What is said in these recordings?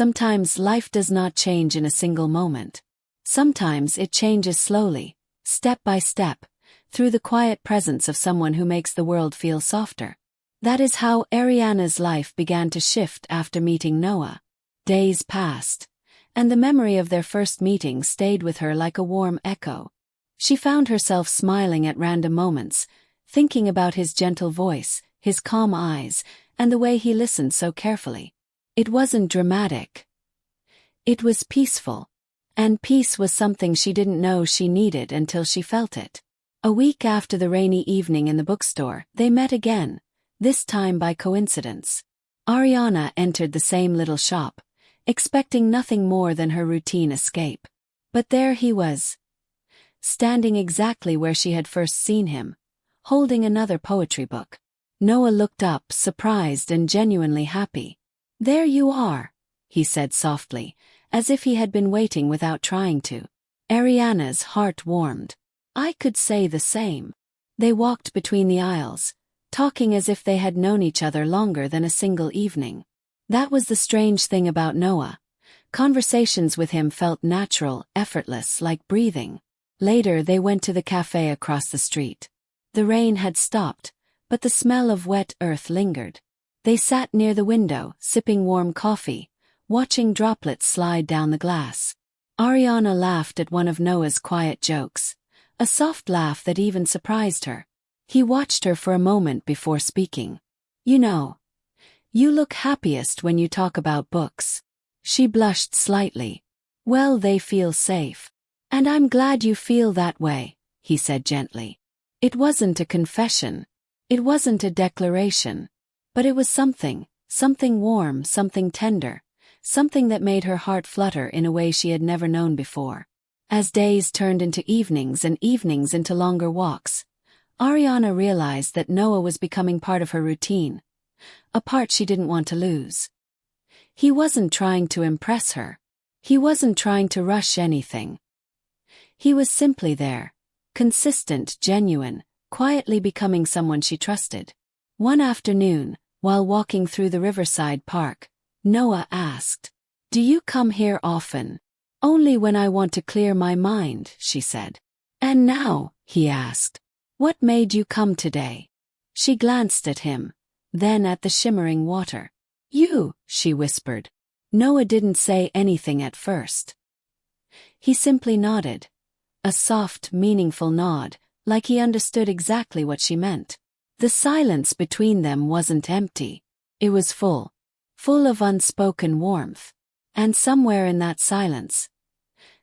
Sometimes life does not change in a single moment. Sometimes it changes slowly, step by step, through the quiet presence of someone who makes the world feel softer. That is how Ariana's life began to shift after meeting Noah. Days passed, and the memory of their first meeting stayed with her like a warm echo. She found herself smiling at random moments, thinking about his gentle voice, his calm eyes, and the way he listened so carefully. It wasn't dramatic. It was peaceful. And peace was something she didn't know she needed until she felt it. A week after the rainy evening in the bookstore, they met again, this time by coincidence. Ariana entered the same little shop, expecting nothing more than her routine escape. But there he was, standing exactly where she had first seen him, holding another poetry book. Noah looked up, surprised and genuinely happy. "There you are," he said softly, as if he had been waiting without trying to. Ariana's heart warmed. I could say the same. They walked between the aisles, talking as if they had known each other longer than a single evening. That was the strange thing about Noah. Conversations with him felt natural, effortless, like breathing. Later they went to the cafe across the street. The rain had stopped, but the smell of wet earth lingered. They sat near the window, sipping warm coffee, watching droplets slide down the glass. Ariana laughed at one of Noah's quiet jokes, a soft laugh that even surprised her. He watched her for a moment before speaking. "You know, you look happiest when you talk about books." She blushed slightly. "Well, they feel safe. And I'm glad you feel that way," he said gently. It wasn't a confession. It wasn't a declaration. But it was something warm, something tender, something that made her heart flutter in a way she had never known before. As days turned into evenings and evenings into longer walks, Ariana realized that Noah was becoming part of her routine, a part she didn't want to lose. He wasn't trying to impress her. He wasn't trying to rush anything. He was simply there, consistent, genuine, quietly becoming someone she trusted. One afternoon, while walking through the Riverside Park, Noah asked, "Do you come here often?" "Only when I want to clear my mind," she said. "And now," he asked, "what made you come today?" She glanced at him, then at the shimmering water. "You," she whispered. Noah didn't say anything at first. He simply nodded. A soft, meaningful nod, like he understood exactly what she meant. The silence between them wasn't empty. It was full of unspoken warmth. And somewhere in that silence,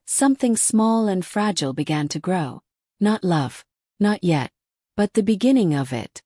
something small and fragile began to grow. Not love, not yet, but the beginning of it.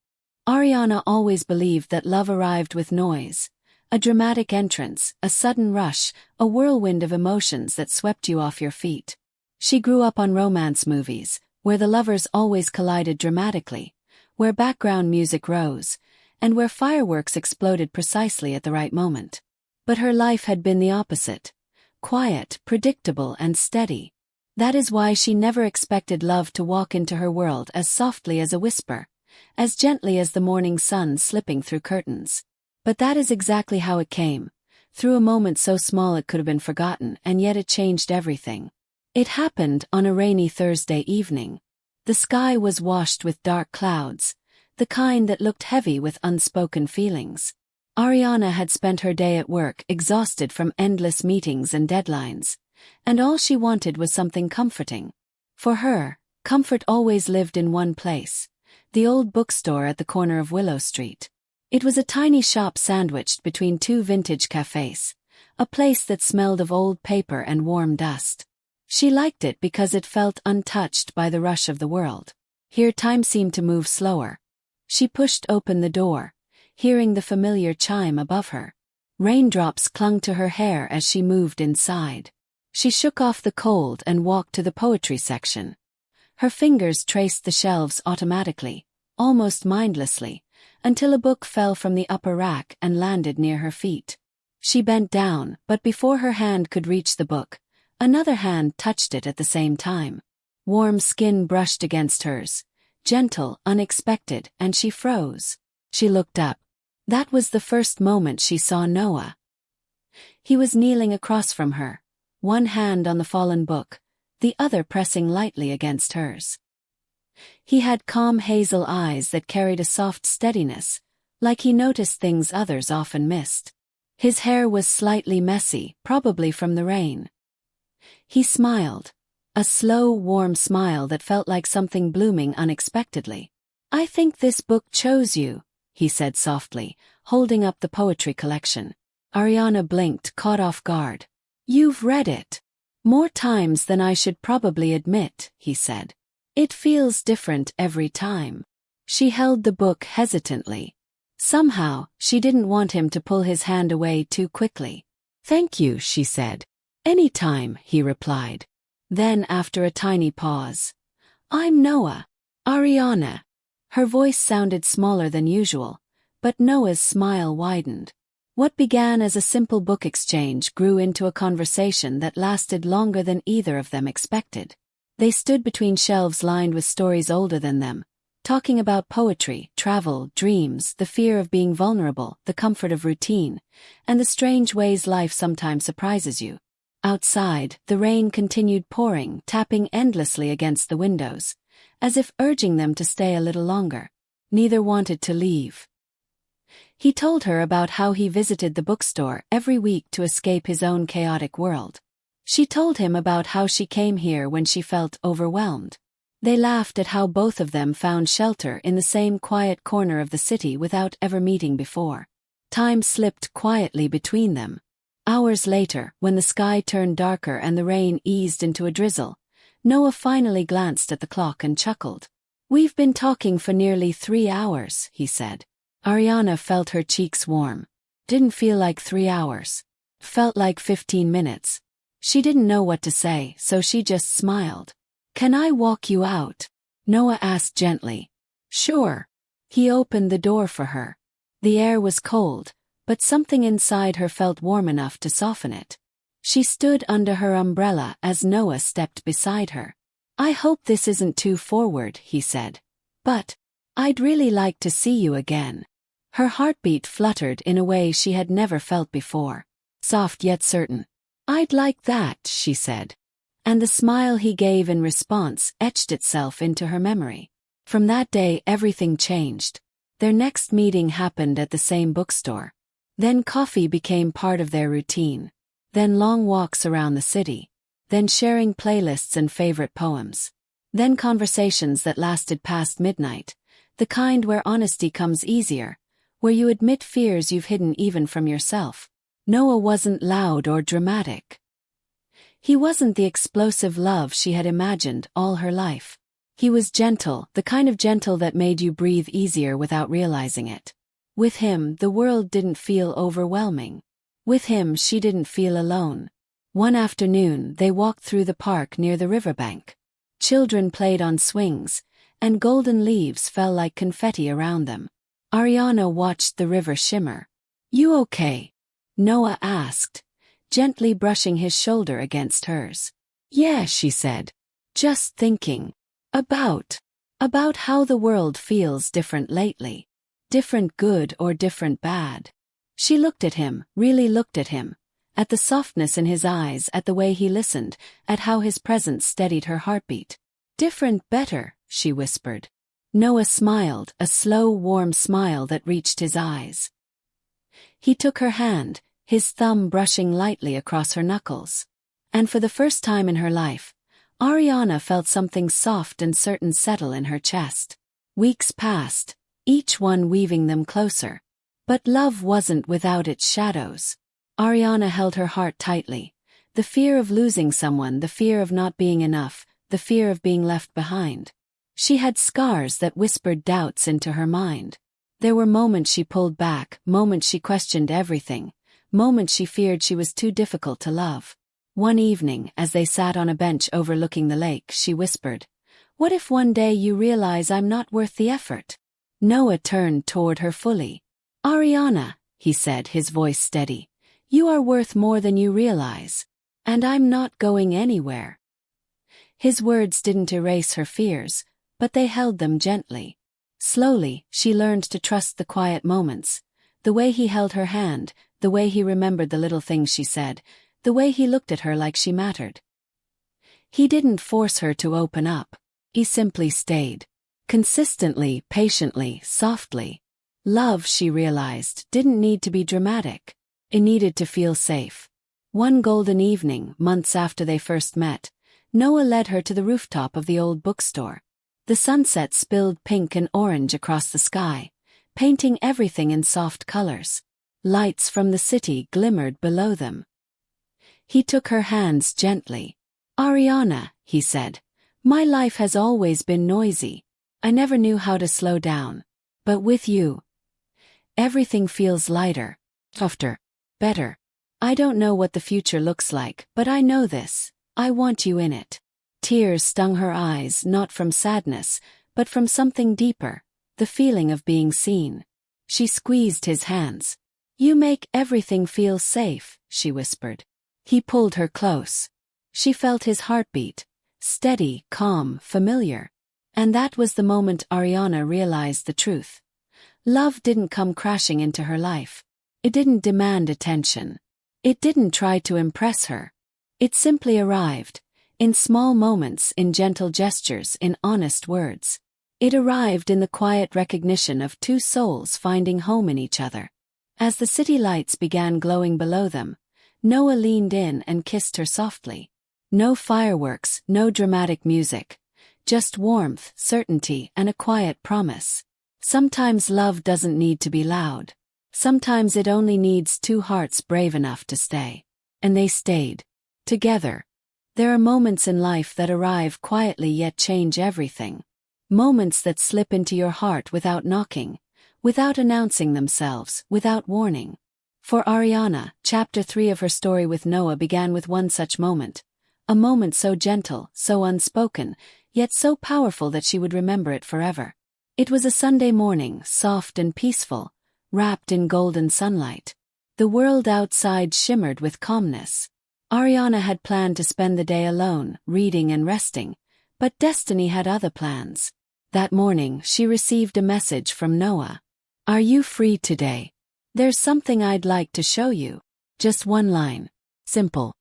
Ariana always believed that love arrived with noise, a dramatic entrance, a sudden rush, a whirlwind of emotions that swept you off your feet. She grew up on romance movies, where the lovers always collided dramatically, where background music rose, and where fireworks exploded precisely at the right moment. But her life had been the opposite. Quiet, predictable, and steady. That is why she never expected love to walk into her world as softly as a whisper, as gently as the morning sun slipping through curtains. But that is exactly how it came, through a moment so small it could have been forgotten, and yet it changed everything. It happened on a rainy Thursday evening. The sky was washed with dark clouds, the kind that looked heavy with unspoken feelings. Ariana had spent her day at work, exhausted from endless meetings and deadlines, and all she wanted was something comforting. For her, comfort always lived in one place, the old bookstore at the corner of Willow Street. It was a tiny shop sandwiched between two vintage cafes, a place that smelled of old paper and warm dust. She liked it because it felt untouched by the rush of the world. Here time seemed to move slower. She pushed open the door, hearing the familiar chime above her. Raindrops clung to her hair as she moved inside. She shook off the cold and walked to the poetry section. Her fingers traced the shelves automatically, almost mindlessly, until a book fell from the upper rack and landed near her feet. She bent down, but before her hand could reach the book, another hand touched it at the same time. Warm skin brushed against hers, gentle, unexpected, and she froze. She looked up. That was the first moment she saw Noah. He was kneeling across from her, one hand on the fallen book, the other pressing lightly against hers. He had calm hazel eyes that carried a soft steadiness, like he noticed things others often missed. His hair was slightly messy, probably from the rain. He smiled, a slow, warm smile that felt like something blooming unexpectedly. "I think this book chose you," he said softly, holding up the poetry collection. Ariana blinked, caught off guard. "You've read it." "More times than I should probably admit," he said. "It feels different every time." She held the book hesitantly. Somehow, she didn't want him to pull his hand away too quickly. "Thank you," she said. "Anytime," he replied. Then, after a tiny pause, "I'm Noah." "Ariana." Her voice sounded smaller than usual, but Noah's smile widened. What began as a simple book exchange grew into a conversation that lasted longer than either of them expected. They stood between shelves lined with stories older than them, talking about poetry, travel, dreams, the fear of being vulnerable, the comfort of routine, and the strange ways life sometimes surprises you. Outside, the rain continued pouring, tapping endlessly against the windows, as if urging them to stay a little longer. Neither wanted to leave. He told her about how he visited the bookstore every week to escape his own chaotic world. She told him about how she came here when she felt overwhelmed. They laughed at how both of them found shelter in the same quiet corner of the city without ever meeting before. Time slipped quietly between them. Hours later, when the sky turned darker and the rain eased into a drizzle, Noah finally glanced at the clock and chuckled. "We've been talking for nearly 3 hours," he said. Ariana felt her cheeks warm. Didn't feel like 3 hours. Felt like 15 minutes. She didn't know what to say, so she just smiled. "Can I walk you out?" Noah asked gently. "Sure." He opened the door for her. The air was cold, but something inside her felt warm enough to soften it. She stood under her umbrella as Noah stepped beside her. "I hope this isn't too forward," he said. "But I'd really like to see you again." Her heartbeat fluttered in a way she had never felt before. Soft yet certain. "I'd like that," she said. And the smile he gave in response etched itself into her memory. From that day everything changed. Their next meeting happened at the same bookstore. Then coffee became part of their routine. Then long walks around the city. Then sharing playlists and favorite poems. Then conversations that lasted past midnight, the kind where honesty comes easier, where you admit fears you've hidden even from yourself. Noah wasn't loud or dramatic. He wasn't the explosive love she had imagined all her life. He was gentle, the kind of gentle that made you breathe easier without realizing it. With him, the world didn't feel overwhelming. With him, she didn't feel alone. One afternoon, they walked through the park near the riverbank. Children played on swings, and golden leaves fell like confetti around them. Ariana watched the river shimmer. "You okay?" Noah asked, gently brushing his shoulder against hers. "Yeah," she said. "Just thinking. About how the world feels different lately. Different good or different bad." She looked at him, really looked at him. At the softness in his eyes, at the way he listened, at how his presence steadied her heartbeat. "Different better," she whispered. Noah smiled, a slow, warm smile that reached his eyes. He took her hand, his thumb brushing lightly across her knuckles. And for the first time in her life, Ariana felt something soft and certain settle in her chest. Weeks passed, each one weaving them closer. But love wasn't without its shadows. Ariana held her heart tightly. The fear of losing someone, the fear of not being enough, the fear of being left behind. She had scars that whispered doubts into her mind. There were moments she pulled back, moments she questioned everything, moments she feared she was too difficult to love. One evening, as they sat on a bench overlooking the lake, she whispered, "What if one day you realize I'm not worth the effort?" Noah turned toward her fully. "Ariana," he said, his voice steady, "you are worth more than you realize. And I'm not going anywhere." His words didn't erase her fears, but they held them gently. Slowly, she learned to trust the quiet moments, the way he held her hand, the way he remembered the little things she said, the way he looked at her like she mattered. He didn't force her to open up. He simply stayed. Consistently, patiently, softly. Love, she realized, didn't need to be dramatic. It needed to feel safe. One golden evening, months after they first met, Noah led her to the rooftop of the old bookstore. The sunset spilled pink and orange across the sky, painting everything in soft colors. Lights from the city glimmered below them. He took her hands gently. "Ariana," he said, "my life has always been noisy. I never knew how to slow down. But with you, everything feels lighter, softer, better. I don't know what the future looks like, but I know this. I want you in it." Tears stung her eyes, not from sadness, but from something deeper, the feeling of being seen. She squeezed his hands. "You make everything feel safe," she whispered. He pulled her close. She felt his heartbeat, steady, calm, familiar. And that was the moment Ariana realized the truth. Love didn't come crashing into her life. It didn't demand attention. It didn't try to impress her. It simply arrived, in small moments, in gentle gestures, in honest words. It arrived in the quiet recognition of two souls finding home in each other. As the city lights began glowing below them, Noah leaned in and kissed her softly. No fireworks, no dramatic music. Just warmth, certainty, and a quiet promise. Sometimes love doesn't need to be loud. Sometimes it only needs two hearts brave enough to stay. And they stayed. Together. There are moments in life that arrive quietly yet change everything. Moments that slip into your heart without knocking, without announcing themselves, without warning. For Ariana, chapter 3 of her story with Noah began with one such moment. A moment so gentle, so unspoken, yet so powerful that she would remember it forever. It was a Sunday morning, soft and peaceful, wrapped in golden sunlight. The world outside shimmered with calmness. Ariana had planned to spend the day alone, reading and resting, but destiny had other plans. That morning, she received a message from Noah. "Are you free today? There's something I'd like to show you." Just one line. Simple.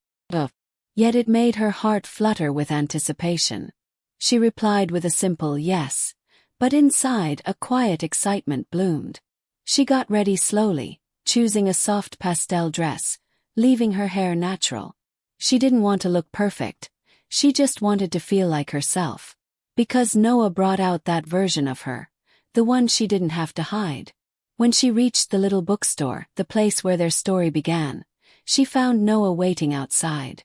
Yet it made her heart flutter with anticipation. She replied with a simple yes, but inside a quiet excitement bloomed. She got ready slowly, choosing a soft pastel dress, leaving her hair natural. She didn't want to look perfect, she just wanted to feel like herself. Because Noah brought out that version of her, the one she didn't have to hide. When she reached the little bookstore, the place where their story began, she found Noah waiting outside.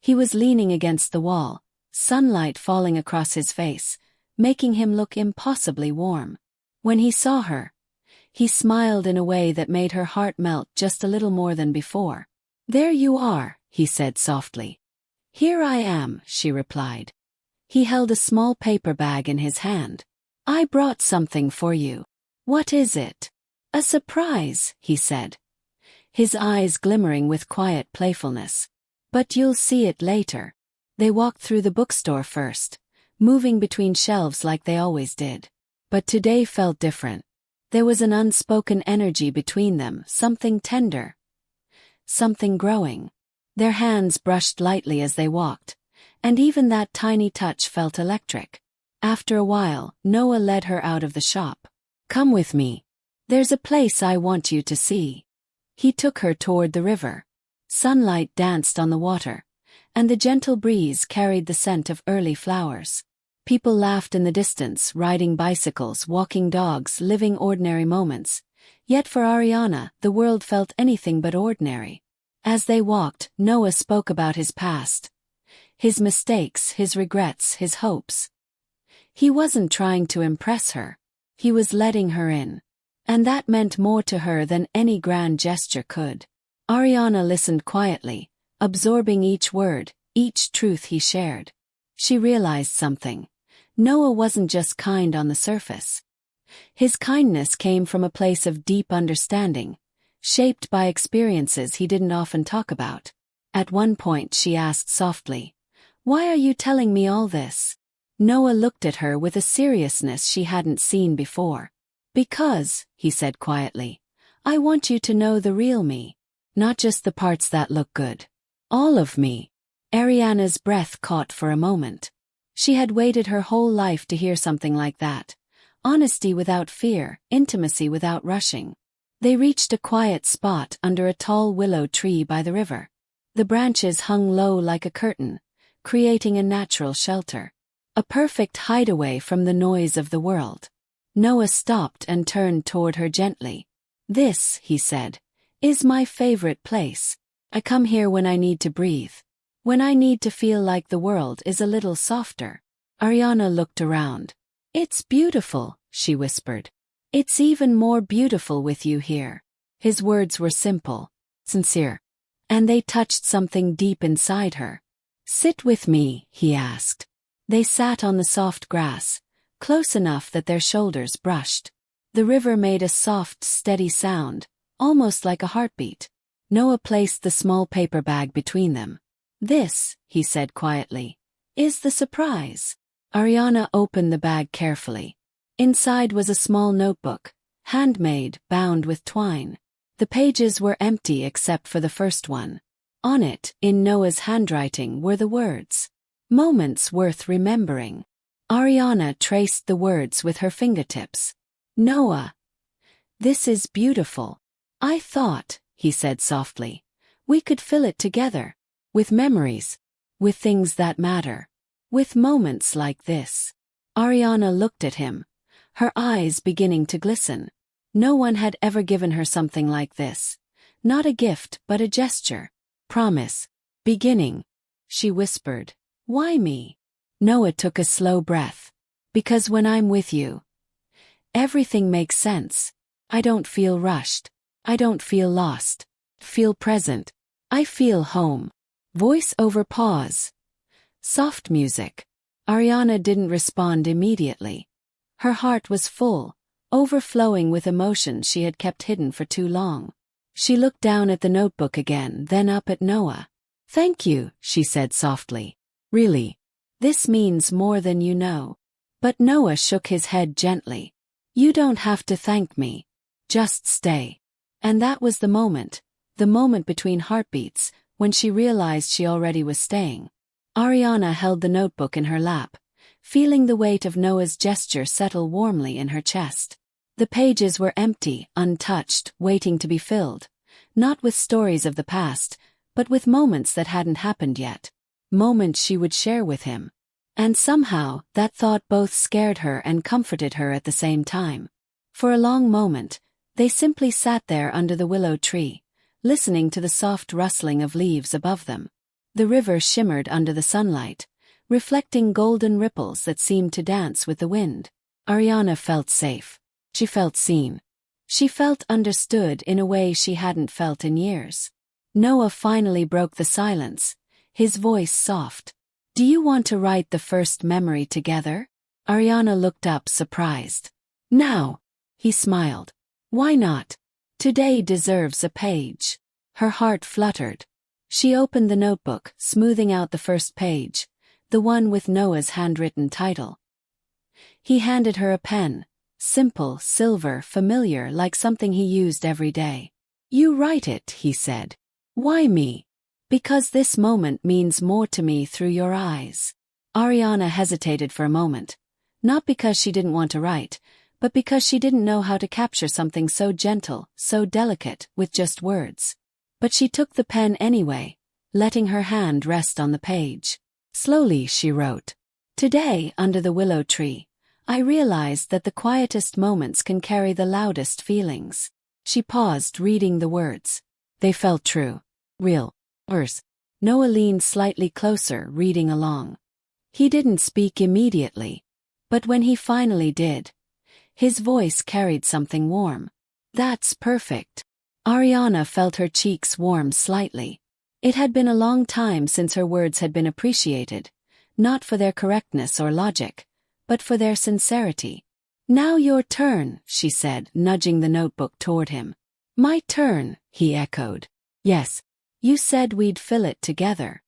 He was leaning against the wall, sunlight falling across his face, making him look impossibly warm. When he saw her, he smiled in a way that made her heart melt just a little more than before. "There you are," he said softly. "Here I am," she replied. He held a small paper bag in his hand. "I brought something for you." "What is it?" "A surprise," he said, his eyes glimmering with quiet playfulness. "But you'll see it later." They walked through the bookstore first, moving between shelves like they always did. But today felt different. There was an unspoken energy between them, something tender, something growing. Their hands brushed lightly as they walked, and even that tiny touch felt electric. After a while, Noah led her out of the shop. "Come with me. There's a place I want you to see." He took her toward the river. Sunlight danced on the water, and the gentle breeze carried the scent of early flowers. People laughed in the distance, riding bicycles, walking dogs, living ordinary moments. Yet for Ariana, the world felt anything but ordinary. As they walked, Noah spoke about his past. His mistakes, his regrets, his hopes. He wasn't trying to impress her. He was letting her in. And that meant more to her than any grand gesture could. Ariana listened quietly, absorbing each word, each truth he shared. She realized something. Noah wasn't just kind on the surface. His kindness came from a place of deep understanding, shaped by experiences he didn't often talk about. At one point she asked softly, "Why are you telling me all this?" Noah looked at her with a seriousness she hadn't seen before. "Because," he said quietly, I want you to know the real me. Not just the parts that look good. All of me. Ariana's breath caught for a moment. She had waited her whole life to hear something like that. Honesty without fear, intimacy without rushing. They reached a quiet spot under a tall willow tree by the river. The branches hung low like a curtain, creating a natural shelter. A perfect hideaway from the noise of the world. Noah stopped and turned toward her gently. This, he said, is my favorite place. I come here when I need to breathe. When I need to feel like the world is a little softer. Ariana looked around. It's beautiful, she whispered. It's even more beautiful with you here. His words were simple, sincere. And they touched something deep inside her. Sit with me, he asked. They sat on the soft grass, close enough that their shoulders brushed. The river made a soft, steady sound, almost like a heartbeat. Noah placed the small paper bag between them. This, he said quietly, is the surprise. Ariana opened the bag carefully. Inside was a small notebook, handmade, bound with twine. The pages were empty except for the first one. On it, in Noah's handwriting, were the words, "Moments worth remembering." Ariana traced the words with her fingertips. Noah. This is beautiful. I thought, he said softly, we could fill it together. With memories. With things that matter. With moments like this. Ariana looked at him, her eyes beginning to glisten. No one had ever given her something like this. Not a gift, but a gesture. Promise. Beginning. She whispered. Why me? Noah took a slow breath. Because when I'm with you, everything makes sense. I don't feel rushed. I don't feel lost. Feel present. I feel home. Voice over pause. Soft music. Ariana didn't respond immediately. Her heart was full, overflowing with emotions she had kept hidden for too long. She looked down at the notebook again, then up at Noah. Thank you, she said softly. Really. This means more than you know. But Noah shook his head gently. You don't have to thank me. Just stay. And that was the moment between heartbeats, when she realized she already was staying. Ariana held the notebook in her lap, feeling the weight of Noah's gesture settle warmly in her chest. The pages were empty, untouched, waiting to be filled. Not with stories of the past, but with moments that hadn't happened yet. Moments she would share with him. And somehow, that thought both scared her and comforted her at the same time. For a long moment, they simply sat there under the willow tree, listening to the soft rustling of leaves above them. The river shimmered under the sunlight, reflecting golden ripples that seemed to dance with the wind. Ariana felt safe. She felt seen. She felt understood in a way she hadn't felt in years. Noah finally broke the silence, his voice soft. Do you want to write the first memory together? Ariana looked up surprised. Now, he smiled. Why not? Today deserves a page. Her heart fluttered. She opened the notebook, smoothing out the first page, the one with Noah's handwritten title. He handed her a pen, simple, silver, familiar, like something he used every day. You write it, he said. Why me? Because this moment means more to me through your eyes. Ariana hesitated for a moment, not because she didn't want to write, but because she didn't know how to capture something so gentle, so delicate, with just words. But she took the pen anyway, letting her hand rest on the page. Slowly she wrote. Today, under the willow tree, I realized that the quietest moments can carry the loudest feelings. She paused, reading the words. They felt true. Real. Hers. Noah leaned slightly closer, reading along. He didn't speak immediately. But when he finally did, his voice carried something warm. That's perfect. Ariana felt her cheeks warm slightly. It had been a long time since her words had been appreciated, not for their correctness or logic, but for their sincerity. Now your turn, she said, nudging the notebook toward him. My turn, he echoed. Yes, you said we'd fill it together.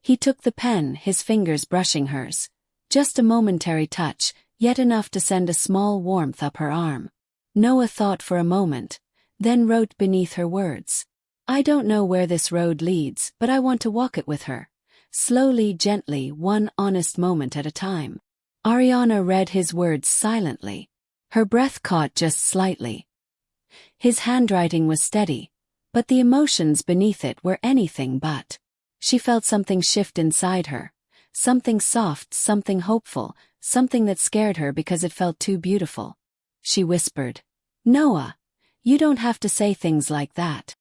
He took the pen, his fingers brushing hers. Just a momentary touch, yet enough to send a small warmth up her arm. Noah thought for a moment, then wrote beneath her words. I don't know where this road leads, but I want to walk it with her. Slowly, gently, one honest moment at a time. Ariana read his words silently. Her breath caught just slightly. His handwriting was steady, but the emotions beneath it were anything but. She felt something shift inside her. Something soft, something hopeful, something that scared her because it felt too beautiful. She whispered, Noah, you don't have to say things like that.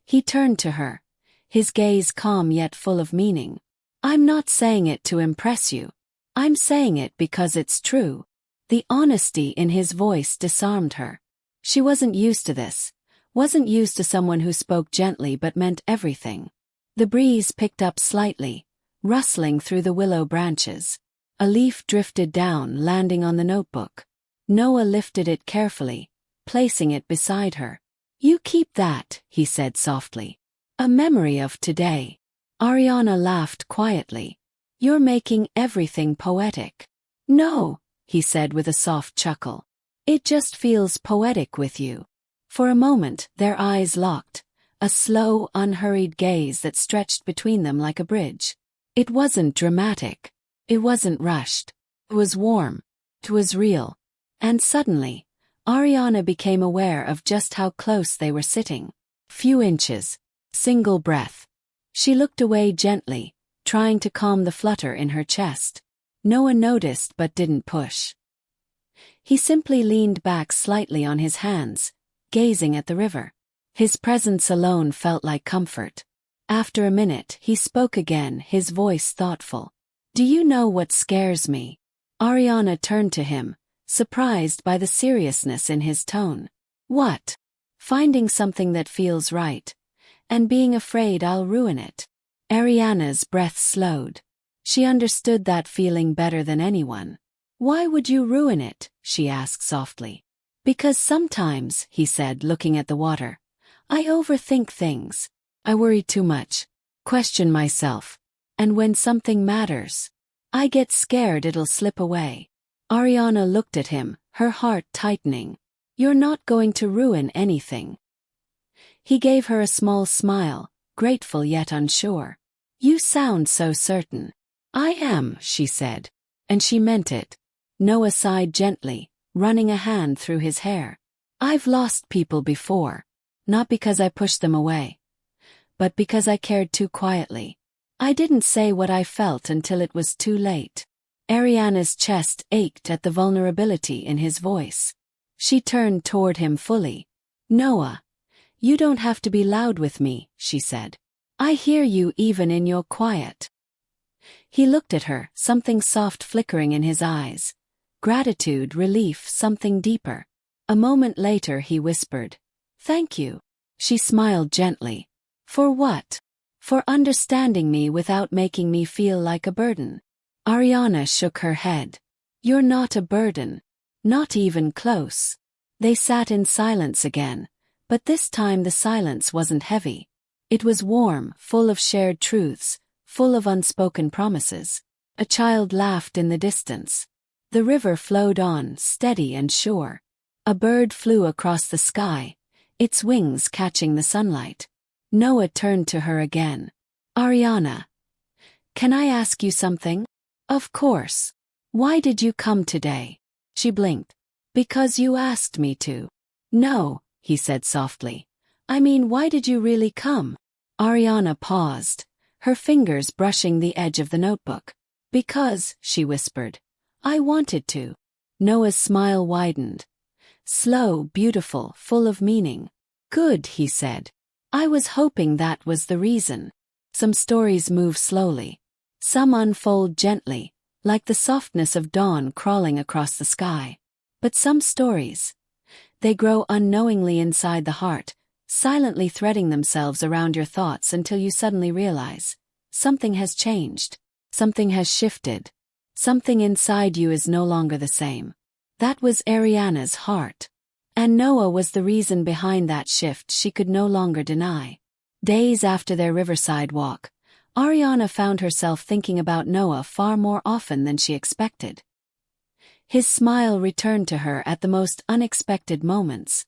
He turned to her, his gaze calm yet full of meaning. I'm not saying it to impress you. I'm saying it because it's true. The honesty in his voice disarmed her. She wasn't used to this, wasn't used to someone who spoke gently but meant everything. The breeze picked up slightly, rustling through the willow branches. A leaf drifted down, landing on the notebook. Noah lifted it carefully, placing it beside her. You keep that, he said softly. A memory of today. Ariana laughed quietly. You're making everything poetic. No, he said with a soft chuckle. It just feels poetic with you. For a moment, their eyes locked, a slow, unhurried gaze that stretched between them like a bridge. It wasn't dramatic. It wasn't rushed. It was warm. It was real. And suddenly, Ariana became aware of just how close they were sitting. Few inches. Single breath. She looked away gently, trying to calm the flutter in her chest. Noah noticed but didn't push. He simply leaned back slightly on his hands, gazing at the river. His presence alone felt like comfort. After a minute, he spoke again, his voice thoughtful. Do you know what scares me? Ariana turned to him, surprised by the seriousness in his tone. What? Finding something that feels right, and being afraid I'll ruin it. Ariana's breath slowed. She understood that feeling better than anyone. Why would you ruin it? She asked softly. Because sometimes, he said, looking at the water, I overthink things. I worry too much, question myself. And when something matters, I get scared it'll slip away. Ariana looked at him, her heart tightening. You're not going to ruin anything. He gave her a small smile, grateful yet unsure. You sound so certain. I am, she said. And she meant it. Noah sighed gently, running a hand through his hair. I've lost people before. Not because I pushed them away, but because I cared too quietly. I didn't say what I felt until it was too late. Ariana's chest ached at the vulnerability in his voice. She turned toward him fully. Noah, you don't have to be loud with me, she said. I hear you even in your quiet. He looked at her, something soft flickering in his eyes. Gratitude, relief, something deeper. A moment later he whispered, Thank you. She smiled gently. For what? For understanding me without making me feel like a burden. Ariana shook her head. You're not a burden. Not even close. They sat in silence again, but this time the silence wasn't heavy. It was warm, full of shared truths, full of unspoken promises. A child laughed in the distance. The river flowed on, steady and sure. A bird flew across the sky, its wings catching the sunlight. Noah turned to her again. Ariana, can I ask you something? Of course. Why did you come today? She blinked. Because you asked me to. No, he said softly. I mean, why did you really come? Ariana paused, her fingers brushing the edge of the notebook. Because, she whispered, I wanted to. Noah's smile widened. Slow, beautiful, full of meaning. Good, he said. I was hoping that was the reason. Some stories move slowly. Some unfold gently, like the softness of dawn crawling across the sky. But some stories, they grow unknowingly inside the heart, silently threading themselves around your thoughts until you suddenly realize, something has changed, something has shifted, something inside you is no longer the same. That was Ariana's heart. And Noah was the reason behind that shift she could no longer deny. Days after their riverside walk, Ariana found herself thinking about Noah far more often than she expected. His smile returned to her at the most unexpected moments.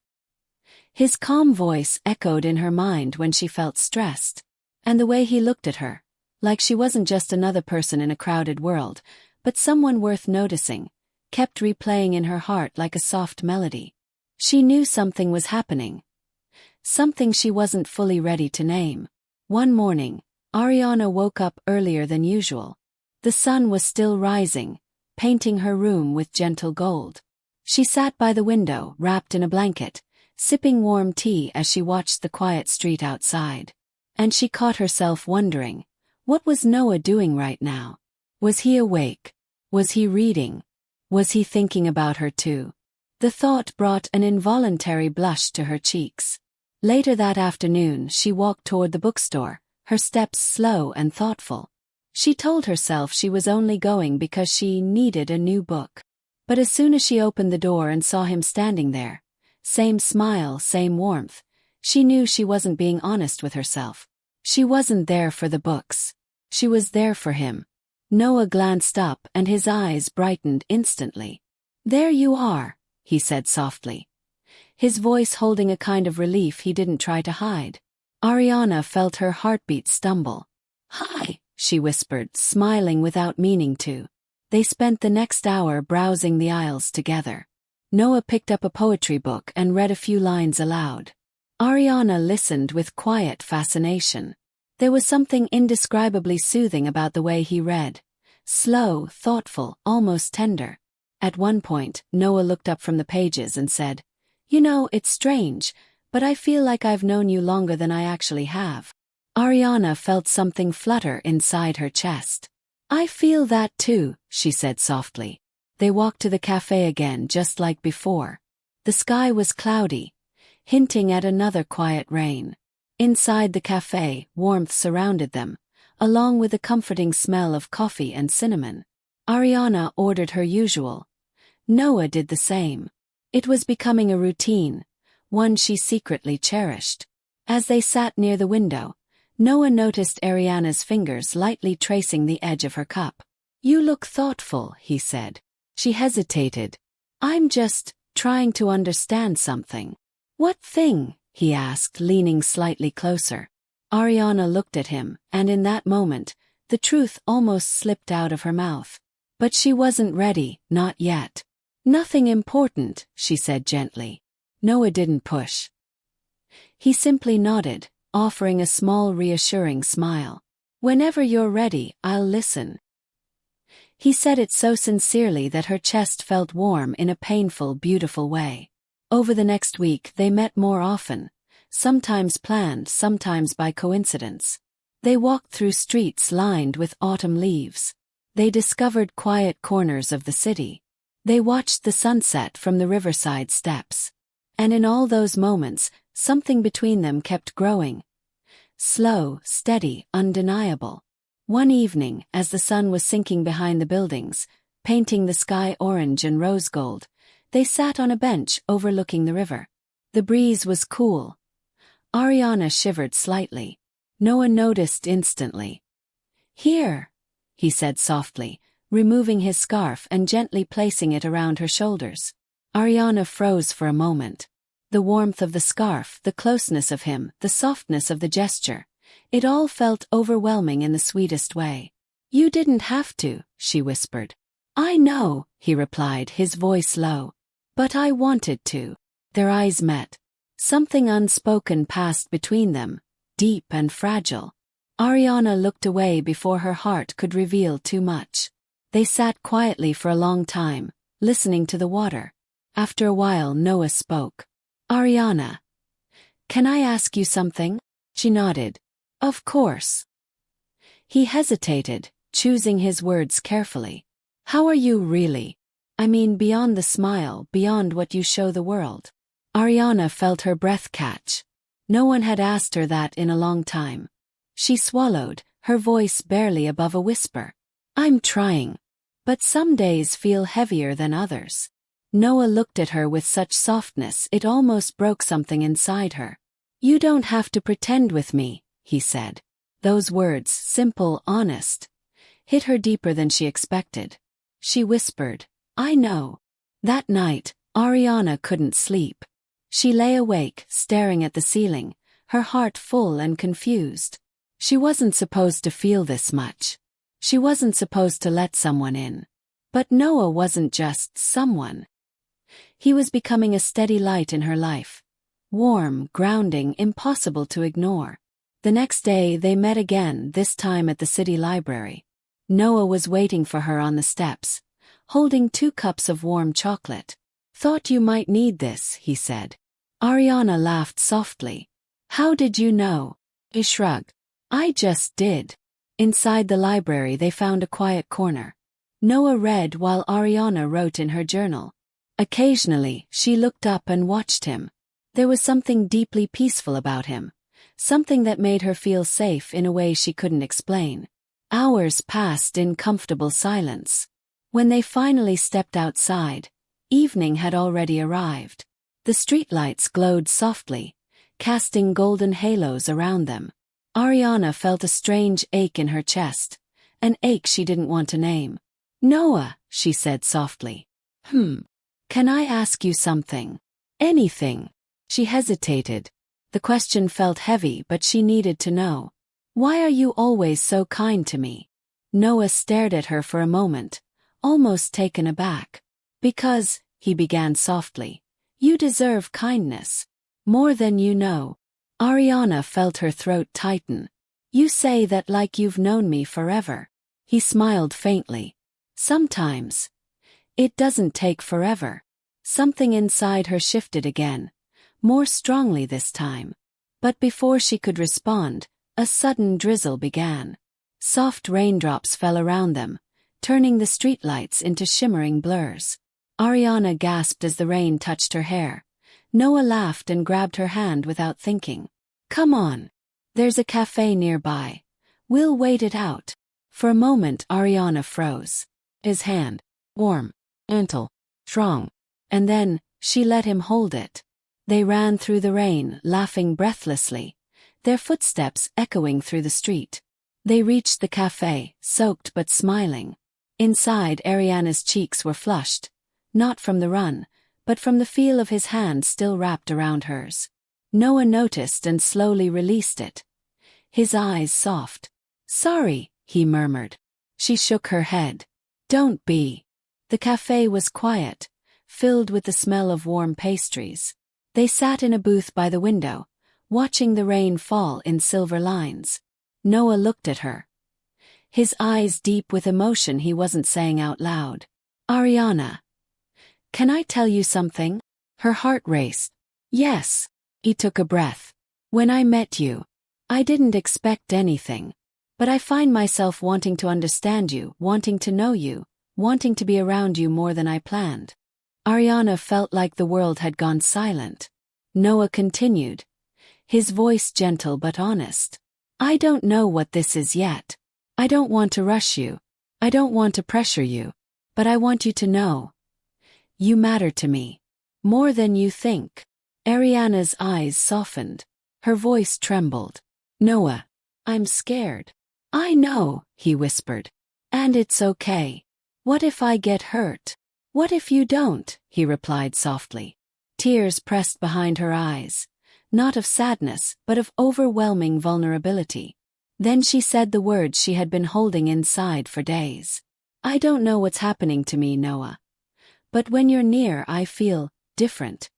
His calm voice echoed in her mind when she felt stressed. And the way he looked at her, like she wasn't just another person in a crowded world, but someone worth noticing, kept replaying in her heart like a soft melody. She knew something was happening. Something she wasn't fully ready to name. One morning, Ariana woke up earlier than usual. The sun was still rising, painting her room with gentle gold. She sat by the window, wrapped in a blanket, sipping warm tea as she watched the quiet street outside. And she caught herself wondering, what was Noah doing right now? Was he awake? Was he reading? Was he thinking about her too? The thought brought an involuntary blush to her cheeks. Later that afternoon she walked toward the bookstore, her steps slow and thoughtful. She told herself she was only going because she needed a new book. But as soon as she opened the door and saw him standing there, same smile, same warmth, she knew she wasn't being honest with herself. She wasn't there for the books. She was there for him. Noah glanced up and his eyes brightened instantly. "There you are," he said softly, his voice holding a kind of relief he didn't try to hide. Ariana felt her heartbeat stumble. "Hi," she whispered, smiling without meaning to. They spent the next hour browsing the aisles together. Noah picked up a poetry book and read a few lines aloud. Ariana listened with quiet fascination. There was something indescribably soothing about the way he read. Slow, thoughtful, almost tender. At one point, Noah looked up from the pages and said, "You know, it's strange, but I feel like I've known you longer than I actually have." Ariana felt something flutter inside her chest. "I feel that too," she said softly. They walked to the cafe again just like before. The sky was cloudy, hinting at another quiet rain. Inside the cafe, warmth surrounded them, along with the comforting smell of coffee and cinnamon. Ariana ordered her usual. Noah did the same. It was becoming a routine, one she secretly cherished. As they sat near the window, Noah noticed Ariana's fingers lightly tracing the edge of her cup. "You look thoughtful," he said. She hesitated. "I'm just trying to understand something." "What thing?" he asked, leaning slightly closer. Ariana looked at him, and in that moment, the truth almost slipped out of her mouth. But she wasn't ready, not yet. "Nothing important," she said gently. Noah didn't push. He simply nodded, offering a small reassuring smile. "Whenever you're ready, I'll listen." He said it so sincerely that her chest felt warm in a painful, beautiful way. Over the next week they met more often, sometimes planned, sometimes by coincidence. They walked through streets lined with autumn leaves. They discovered quiet corners of the city. They watched the sunset from the riverside steps. And in all those moments, something between them kept growing. Slow, steady, undeniable. One evening, as the sun was sinking behind the buildings, painting the sky orange and rose gold, they sat on a bench overlooking the river. The breeze was cool. Ariana shivered slightly. Noah noticed instantly. "Here," he said softly, removing his scarf and gently placing it around her shoulders. Ariana froze for a moment. The warmth of the scarf, the closeness of him, the softness of the gesture. It all felt overwhelming in the sweetest way. "You didn't have to," she whispered. "I know," he replied, his voice low. "But I wanted to." Their eyes met. Something unspoken passed between them, deep and fragile. Ariana looked away before her heart could reveal too much. They sat quietly for a long time, listening to the water. After a while Noah spoke. "Ariana, can I ask you something?" She nodded. "Of course." He hesitated, choosing his words carefully. "How are you really? I mean beyond the smile, beyond what you show the world." Ariana felt her breath catch. No one had asked her that in a long time. She swallowed, her voice barely above a whisper. "I'm trying. But some days feel heavier than others." Noah looked at her with such softness it almost broke something inside her. "You don't have to pretend with me," he said. Those words, simple, honest, hit her deeper than she expected. She whispered, "I know." That night, Ariana couldn't sleep. She lay awake, staring at the ceiling, her heart full and confused. She wasn't supposed to feel this much. She wasn't supposed to let someone in. But Noah wasn't just someone. He was becoming a steady light in her life. Warm, grounding, impossible to ignore. The next day they met again, this time at the city library. Noah was waiting for her on the steps, holding 2 cups of warm chocolate. "Thought you might need this," he said. Ariana laughed softly. "How did you know?" He shrugged. "I just did." Inside the library they found a quiet corner. Noah read while Ariana wrote in her journal. Occasionally, she looked up and watched him. There was something deeply peaceful about him, something that made her feel safe in a way she couldn't explain. Hours passed in comfortable silence. When they finally stepped outside, evening had already arrived. The streetlights glowed softly, casting golden halos around them. Ariana felt a strange ache in her chest, an ache she didn't want to name. "Noah," she said softly. Can I ask you something?" "Anything." She hesitated. The question felt heavy, but she needed to know. "Why are you always so kind to me?" Noah stared at her for a moment, almost taken aback. "Because," he began softly, "you deserve kindness. More than you know." Ariana felt her throat tighten. "You say that like you've known me forever." He smiled faintly. "Sometimes. It doesn't take forever." Something inside her shifted again, more strongly this time. But before she could respond, a sudden drizzle began. Soft raindrops fell around them, turning the streetlights into shimmering blurs. Ariana gasped as the rain touched her hair. Noah laughed and grabbed her hand without thinking. "Come on. There's a cafe nearby. We'll wait it out." For a moment Ariana froze. His hand, warm, gentle, strong. And then, she let him hold it. They ran through the rain, laughing breathlessly, their footsteps echoing through the street. They reached the cafe, soaked but smiling. Inside, Ariana's cheeks were flushed, not from the run, but from the feel of his hand still wrapped around hers. Noah noticed and slowly released it. His eyes soft. "Sorry," he murmured. She shook her head. "Don't be." The cafe was quiet, filled with the smell of warm pastries. They sat in a booth by the window, watching the rain fall in silver lines. Noah looked at her, his eyes deep with emotion he wasn't saying out loud. "Ariana, can I tell you something?" Her heart raced. "Yes." He took a breath. "When I met you, I didn't expect anything. But I find myself wanting to understand you, wanting to know you, wanting to be around you more than I planned." Ariana felt like the world had gone silent. Noah continued, his voice gentle but honest. "I don't know what this is yet. I don't want to rush you. I don't want to pressure you. But I want you to know. You matter to me. More than you think." Ariana's eyes softened. Her voice trembled. "Noah, I'm scared." "I know," he whispered. "And it's okay. What if I get hurt?" "What if you don't?" he replied softly. Tears pressed behind her eyes, not of sadness but of overwhelming vulnerability. Then she said the words she had been holding inside for days. "I don't know what's happening to me, Noah. But when you're near I feel different.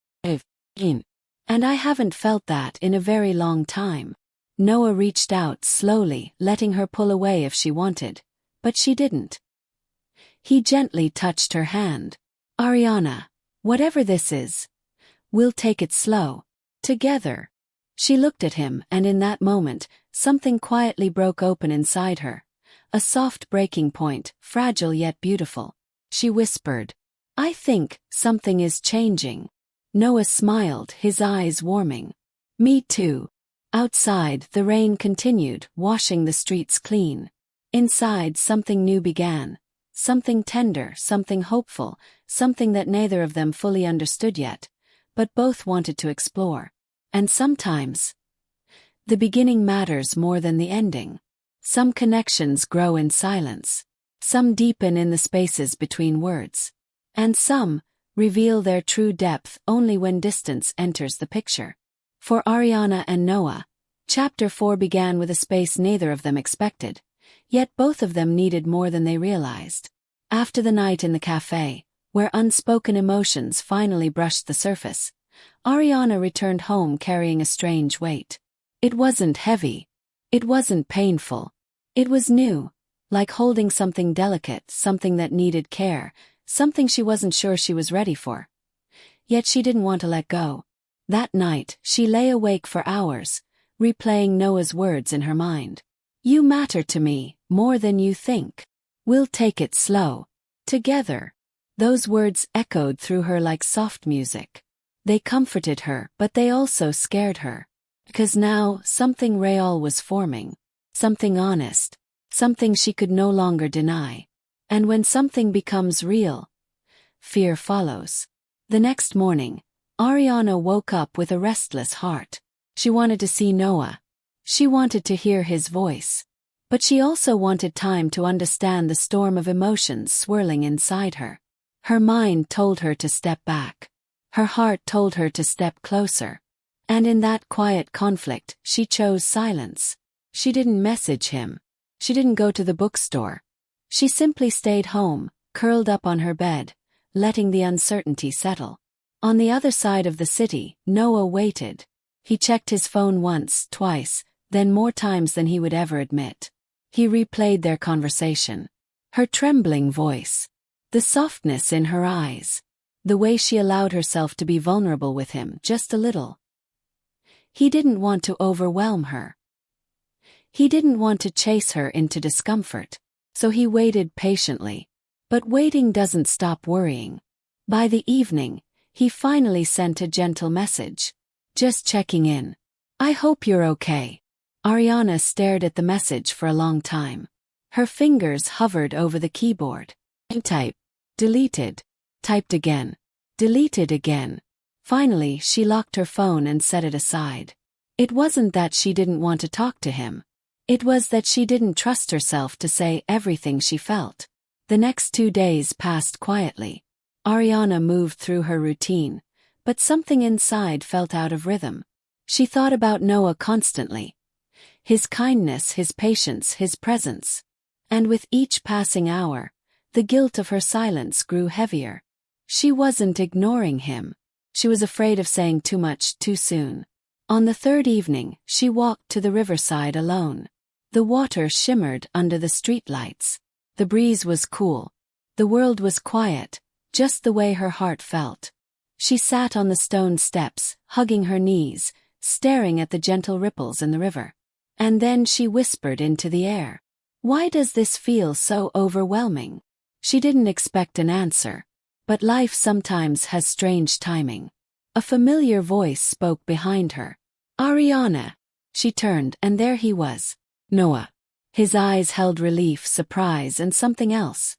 And I haven't felt that in a very long time." Noah reached out slowly, letting her pull away if she wanted, but she didn't. He gently touched her hand. "Ariana, whatever this is, we'll take it slow. Together." She looked at him, and in that moment, something quietly broke open inside her. A soft breaking point, fragile yet beautiful. She whispered, "I think something is changing." Noah smiled, his eyes warming. "Me too." Outside, the rain continued, washing the streets clean. Inside, something new began. Something tender, something hopeful, something that neither of them fully understood yet, but both wanted to explore. And sometimes, the beginning matters more than the ending. Some connections grow in silence. Some deepen in the spaces between words. And some reveal their true depth only when distance enters the picture. For Ariana and Noah, Chapter 4 began with a space neither of them expected, yet both of them needed more than they realized. After the night in the cafe, where unspoken emotions finally brushed the surface, Ariana returned home carrying a strange weight. It wasn't heavy. It wasn't painful. It was new, like holding something delicate, something that needed care, something she wasn't sure she was ready for. Yet she didn't want to let go. That night, she lay awake for hours, replaying Noah's words in her mind. "You matter to me, more than you think. We'll take it slow. Together." Those words echoed through her like soft music. They comforted her, but they also scared her. Because now, something real was forming. Something honest. Something she could no longer deny. And when something becomes real, fear follows. The next morning, Ariana woke up with a restless heart. She wanted to see Noah. She wanted to hear his voice. But she also wanted time to understand the storm of emotions swirling inside her. Her mind told her to step back. Her heart told her to step closer. And in that quiet conflict, she chose silence. She didn't message him. She didn't go to the bookstore. She simply stayed home, curled up on her bed, letting the uncertainty settle. On the other side of the city, Noah waited. He checked his phone once, twice, then more times than he would ever admit. He replayed their conversation. Her trembling voice. The softness in her eyes. The way she allowed herself to be vulnerable with him, just a little. He didn't want to overwhelm her. He didn't want to chase her into discomfort. So he waited patiently. But waiting doesn't stop worrying. By the evening, he finally sent a gentle message. "Just checking in. I hope you're okay." Ariana stared at the message for a long time. Her fingers hovered over the keyboard. Type. Deleted. Typed again. Deleted again. Finally, she locked her phone and set it aside. It wasn't that she didn't want to talk to him. It was that she didn't trust herself to say everything she felt. The next 2 days passed quietly. Ariana moved through her routine, but something inside felt out of rhythm. She thought about Noah constantly. His kindness, his patience, his presence. And with each passing hour, the guilt of her silence grew heavier. She wasn't ignoring him. She was afraid of saying too much too soon. On the third evening, she walked to the riverside alone. The water shimmered under the streetlights. The breeze was cool. The world was quiet, just the way her heart felt. She sat on the stone steps, hugging her knees, staring at the gentle ripples in the river. And then she whispered into the air. "Why does this feel so overwhelming?" She didn't expect an answer. But life sometimes has strange timing. A familiar voice spoke behind her. "Ariana." She turned, and there he was. Noah. His eyes held relief, surprise, and something else.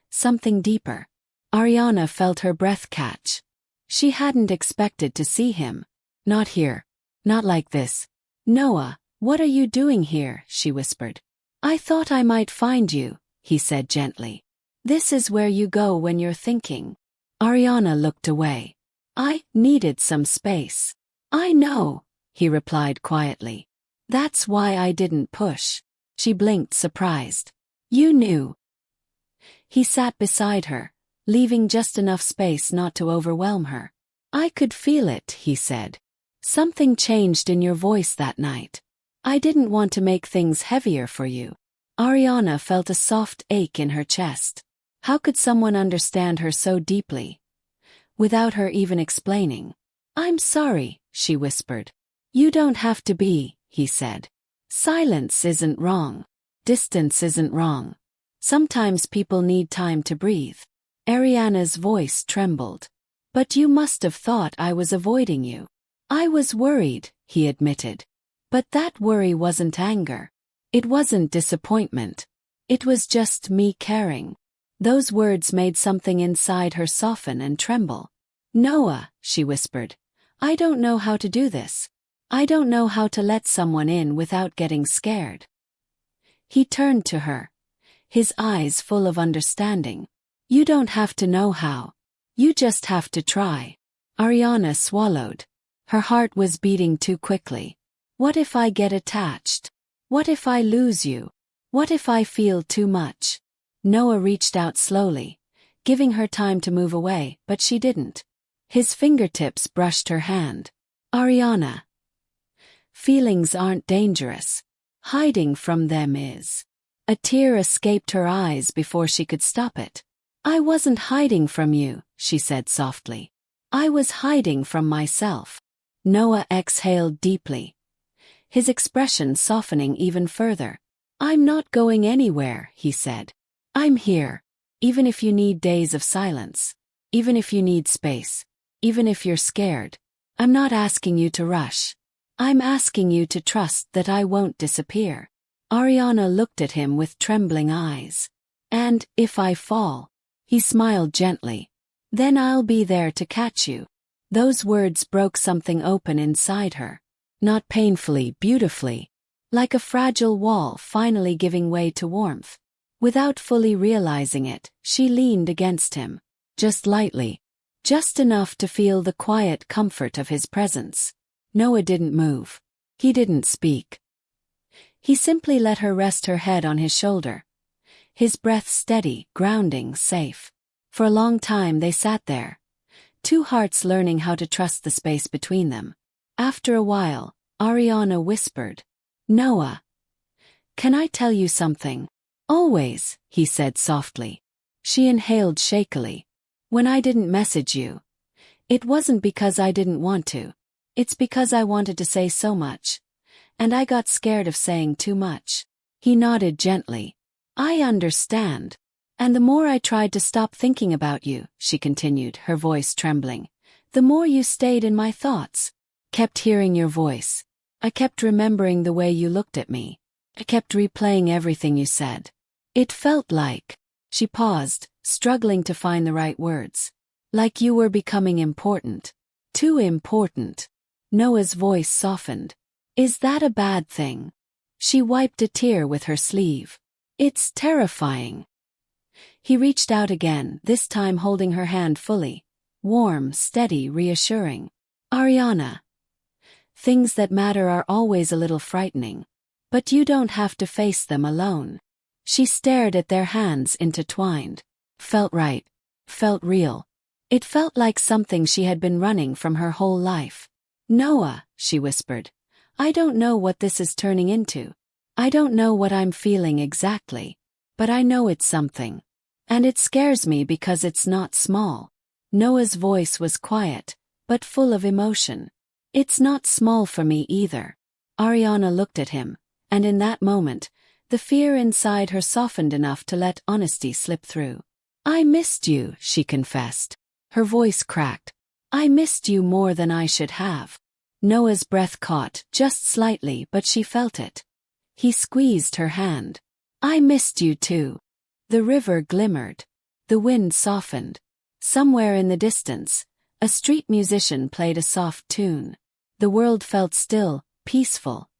Something deeper. Ariana felt her breath catch. She hadn't expected to see him. Not here. Not like this. "Noah, what are you doing here?" she whispered. "I thought I might find you," he said gently. "This is where you go when you're thinking." Ariana looked away. "I needed some space." "I know," he replied quietly. "That's why I didn't push." She blinked, surprised. "You knew." He sat beside her, leaving just enough space not to overwhelm her. "I could feel it," he said. "Something changed in your voice that night. I didn't want to make things heavier for you." Ariana felt a soft ache in her chest. How could someone understand her so deeply? Without her even explaining. "I'm sorry," she whispered. "You don't have to be," he said. "Silence isn't wrong. Distance isn't wrong. Sometimes people need time to breathe." Ariana's voice trembled. "But you must have thought I was avoiding you." "I was worried," he admitted. But that worry wasn't anger. It wasn't disappointment. It was just me caring. Those words made something inside her soften and tremble. "Noah," she whispered, "I don't know how to do this. I don't know how to let someone in without getting scared." He turned to her, his eyes full of understanding. "You don't have to know how. You just have to try. Ariana swallowed. Her heart was beating too quickly. What if I get attached? What if I lose you? What if I feel too much? Noah reached out slowly, giving her time to move away, but she didn't. His fingertips brushed her hand. Ariana. Feelings aren't dangerous. Hiding from them is. A tear escaped her eyes before she could stop it. I wasn't hiding from you, she said softly. I was hiding from myself. Noah exhaled deeply, his expression softening even further. I'm not going anywhere, he said. I'm here. Even if you need days of silence. Even if you need space. Even if you're scared. I'm not asking you to rush. I'm asking you to trust that I won't disappear. Ariana looked at him with trembling eyes. And if I fall, he smiled gently, then I'll be there to catch you. Those words broke something open inside her. Not painfully, beautifully. Like a fragile wall finally giving way to warmth. Without fully realizing it, she leaned against him. Just lightly. Just enough to feel the quiet comfort of his presence. Noah didn't move. He didn't speak. He simply let her rest her head on his shoulder. His breath steady, grounding, safe. For a long time they sat there. Two hearts learning how to trust the space between them. After a while, Ariana whispered, Noah. Can I tell you something? Always, he said softly. She inhaled shakily. When I didn't message you, it wasn't because I didn't want to. It's because I wanted to say so much. And I got scared of saying too much. He nodded gently. I understand. And the more I tried to stop thinking about you, she continued, her voice trembling, the more you stayed in my thoughts. Kept hearing your voice. I kept remembering the way you looked at me. I kept replaying everything you said. It felt like. She paused, struggling to find the right words. Like you were becoming important. Too important. Noah's voice softened. Is that a bad thing? She wiped a tear with her sleeve. It's terrifying. He reached out again, this time holding her hand fully. Warm, steady, reassuring. Ariana. Things that matter are always a little frightening. But you don't have to face them alone. She stared at their hands intertwined. Felt right. Felt real. It felt like something she had been running from her whole life. Noah, she whispered. I don't know what this is turning into. I don't know what I'm feeling exactly. But I know it's something. And it scares me because it's not small. Noah's voice was quiet, but full of emotion. It's not small for me either. Ariana looked at him, and in that moment, the fear inside her softened enough to let honesty slip through. I missed you, she confessed. Her voice cracked. I missed you more than I should have. Noah's breath caught, just slightly, but she felt it. He squeezed her hand. I missed you too. The river glimmered. The wind softened. Somewhere in the distance, a street musician played a soft tune. The world felt still, peaceful,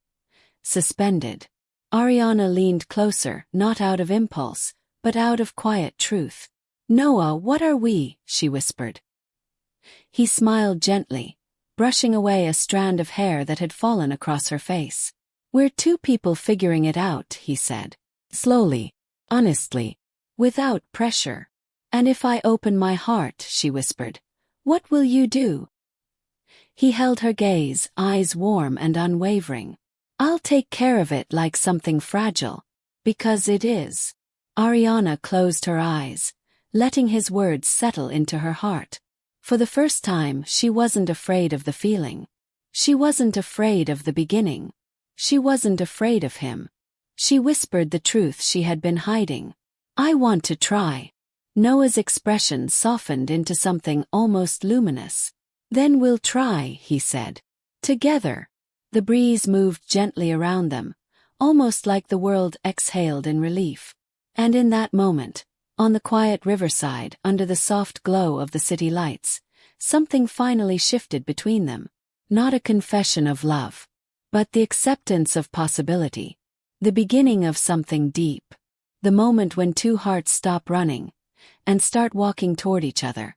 suspended. Ariana leaned closer, not out of impulse, but out of quiet truth. Noah, what are we? She whispered. He smiled gently, brushing away a strand of hair that had fallen across her face. We're two people figuring it out, he said. Slowly, honestly, without pressure. And if I open my heart, she whispered, what will you do? He held her gaze, eyes warm and unwavering. I'll take care of it like something fragile. Because it is. Ariana closed her eyes, letting his words settle into her heart. For the first time, she wasn't afraid of the feeling. She wasn't afraid of the beginning. She wasn't afraid of him. She whispered the truth she had been hiding. I want to try. Noah's expression softened into something almost luminous. Then we'll try, he said. Together. The breeze moved gently around them, almost like the world exhaled in relief. And in that moment, on the quiet riverside, under the soft glow of the city lights, something finally shifted between them. Not a confession of love, but the acceptance of possibility. The beginning of something deep. The moment when two hearts stop running and start walking toward each other.